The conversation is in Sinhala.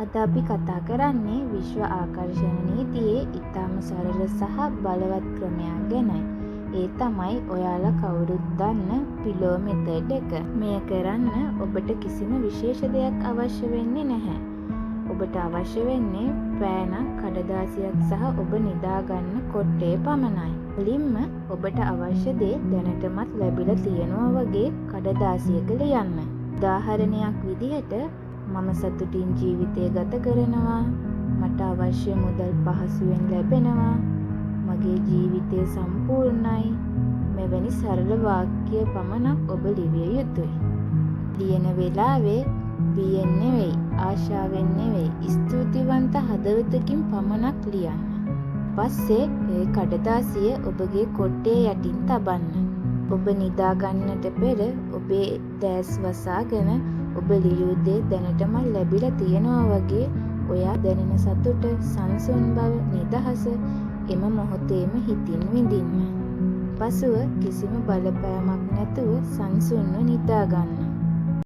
අද අපි කතා කරන්නේ විශ්ව ආකර්ෂණ නීතියේ ඉතාම සරල සහ බලවත් ක්‍රමයක් ගැනයි. ඒ තමයි ඔයාලා කවුරුත් දන්න පිලෝ මෙතඩ් එක. මෙය කරන්න ඔබට කිසිම විශේෂ දෙයක් අවශ්‍ය වෙන්නේ නැහැ. ඔබට අවශ්‍ය වෙන්නේ පෑනක්, කඩදාසියක් සහ ඔබ නිදාගන්න කොට්ටේ පමණයි. මුලින්ම ඔබට අවශ්‍ය දේ දැනටමත් ලැබිලා තියෙනවා වගේ කඩදාසියක ලියන්න. උදාහරණයක් විදිහට මම සතුටින් ජීවිතය ගත කරනවා, මට අවශ්‍ය මුදල් පහසුවෙන් ලැබෙනවා, මගේ ජීවිතය සම්පූර්ණයි. මෙවැනි සරල වාක්‍ය පමණක් ඔබ ලිවිය යුතුයි. ලියන වෙලාවේ බියෙන් නෙවෙයි, ආශාවෙන් නෙවෙයි, ස්තුතිවන්ත හදවතකින් පමණක් ලියන්න. පස්සේ ඒ කඩදාසිය ඔබගේ කොට්ටේ යටින් තබන්න. ඔබ නිදා ගන්නට පෙර ඔබේ දැස් වසාගෙන ඔබ ලියූ දේ දැනටම ලැබිලා තියෙනවා වගේ ඔයා දැනෙන සතුට, සංසුන් බව, නිදහස එම මොහොතේම හිතින් විඳින්න. පසුව කිසිම බලපෑමක් නැතුව සංසුන්ව නිදා ගන්න.